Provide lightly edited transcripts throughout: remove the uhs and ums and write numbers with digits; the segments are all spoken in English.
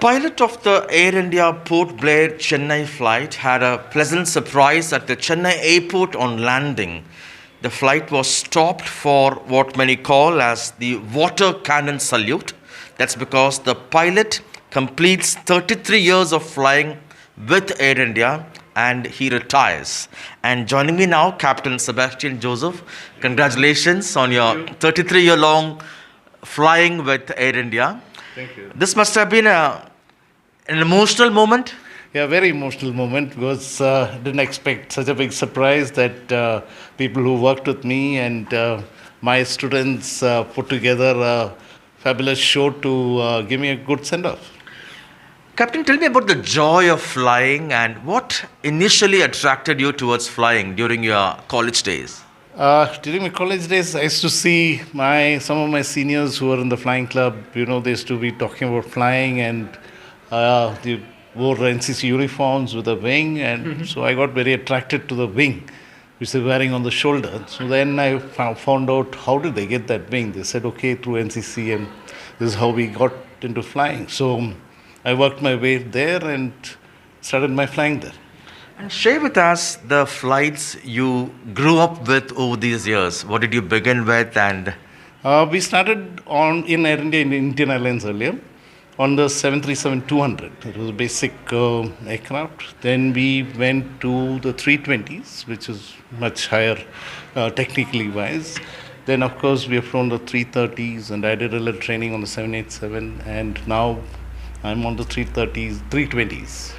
pilot of the Air India Port Blair Chennai flight had a pleasant surprise at the Chennai airport on landing. The flight was stopped for what many call as the water cannon salute. That's because the pilot completes 33 years of flying with Air India and he retires. And joining me now, Captain Sebastian Joseph. Congratulations on your 33-year long flying with Air India. Thank you. This must have been an emotional moment. Yeah, very emotional moment because didn't expect such a big surprise that people who worked with me and my students put together a fabulous show to give me a good send-off. Captain, tell me about the joy of flying and what initially attracted you towards flying during your college days. During my college days, I used to see some of my seniors who were in the flying club. They used to be talking about flying and they wore NCC uniforms with a wing, and so I got very attracted to the wing, which they're wearing on the shoulder. So then I found out how did they get that wing. They said, okay, through NCC, and this is how we got into flying. So I worked my way there and started my flying there. And share with us the flights you grew up with over these years. What did you begin with? And we started in Air India, in Indian Airlines earlier, on the 737-200. It was a basic aircraft. Then we went to the 320s, which is much higher technically wise. Then, of course, we have flown the 330s, and I did a little training on the 787, and now I'm on the 320s.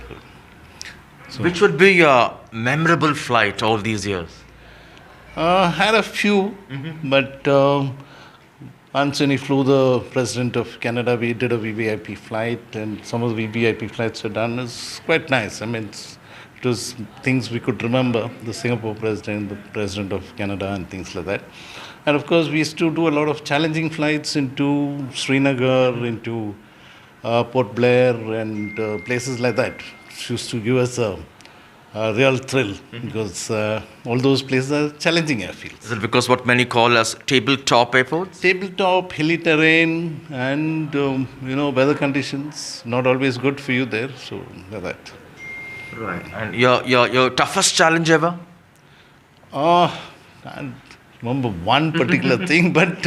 So, which would be your memorable flight all these years? Had a few, but once when he flew the President of Canada, we did a VVIP flight, and some of the VVIP flights were done. It was quite nice. I mean, it was things we could remember, the Singapore President, the President of Canada, and things like that. And of course, we used to do a lot of challenging flights into Srinagar, into Port Blair, and places like that. It used to give us a real thrill because all those places are challenging airfields. Is it because what many call as tabletop airports? Tabletop, hilly terrain, and weather conditions not always good for you there. So that. Right. And your toughest challenge ever? Can't remember one particular thing, but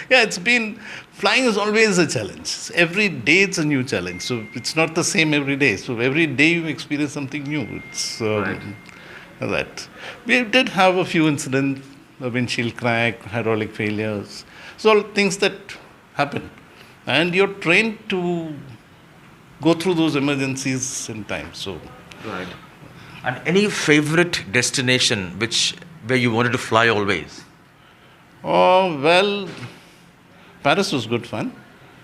it's been flying is always a challenge. Every day it's a new challenge. So it's not the same every day. So every day you experience something new. It's that. We did have a few incidents, a windshield crack, hydraulic failures. So all things that happen. And you're trained to go through those emergencies in time. So right. And any favorite destination where you wanted to fly always? Oh, well, Paris was good fun.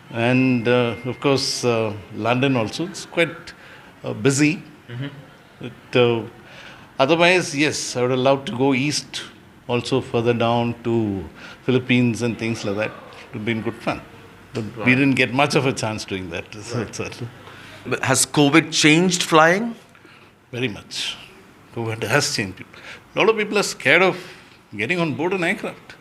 And, of course, London also. It's quite busy. Otherwise, yes, I would have loved to go east, also further down to Philippines and things like that. It would have been good fun. But we didn't get much of a chance doing that. But has COVID changed flying? Very much. COVID has changed people. A lot of people are scared of getting on board an aircraft.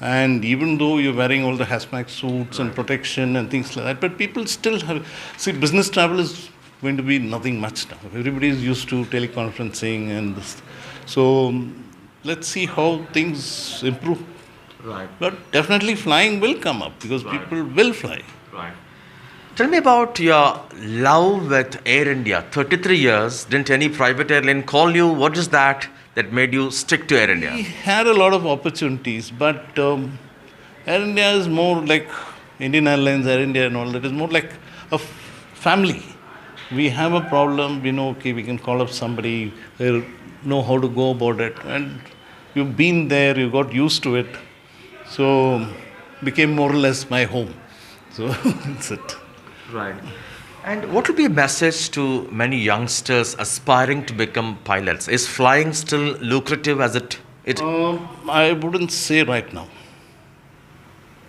And even though you're wearing all the hazmat suits and protection and things like that, but people still have... See, business travel is going to be nothing much now. Everybody is used to teleconferencing and this. So, let's see how things improve. Right. But definitely flying will come up because people will fly. Right. Tell me about your love with Air India. 33 years, didn't any private airline call you? What is that made you stick to Air India? We had a lot of opportunities, but Air India is more like Indian Airlines, Air India and all that is more like a family. We have a problem, okay, we can call up somebody, they know how to go about it, and you've been there, you got used to it, so became more or less my home. So that's it. Right. And what would be a message to many youngsters aspiring to become pilots? Is flying still lucrative as it? I wouldn't say right now.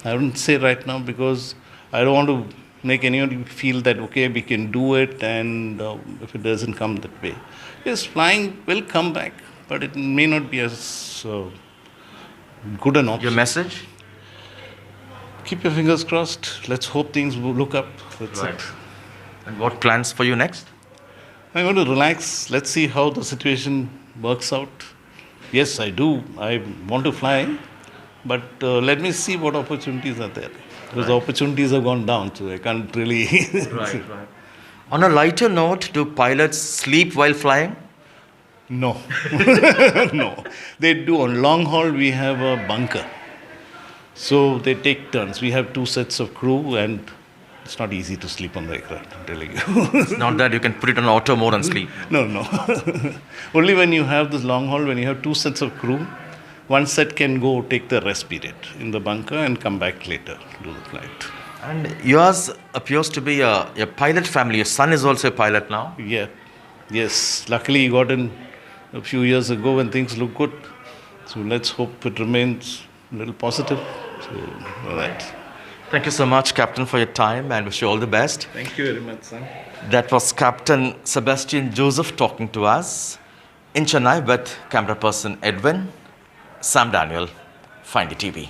Because I don't want to make anyone feel that, okay, we can do it, and if it doesn't come that way. Yes, flying will come back, but it may not be as good an option. Your message? Keep your fingers crossed. Let's hope things will look up. That's it. And what plans for you next? I'm going to relax. Let's see how the situation works out. Yes, I do. I want to fly, but let me see what opportunities are there. Because the opportunities have gone down, so I can't really. Right. On a lighter note, do pilots sleep while flying? No. No. They do. On long haul, we have a bunker. So they take turns. We have two sets of crew, and it's not easy to sleep on the aircraft, I'm telling you. It's not that you can put it on auto mode and sleep. No, no. Only when you have this long haul, when you have two sets of crew, one set can go take the rest period in the bunker and come back later, do the flight. And yours appears to be a pilot family. Your son is also a pilot now. Yeah. Yes. Luckily, he got in a few years ago when things look good. So let's hope it remains a little positive. So, all right. Thank you so much, Captain, for your time and wish you all the best. Thank you very much, son. That was Captain Sebastian Joseph talking to us in Chennai with camera person Edwin. Sam Daniel, Find the TV.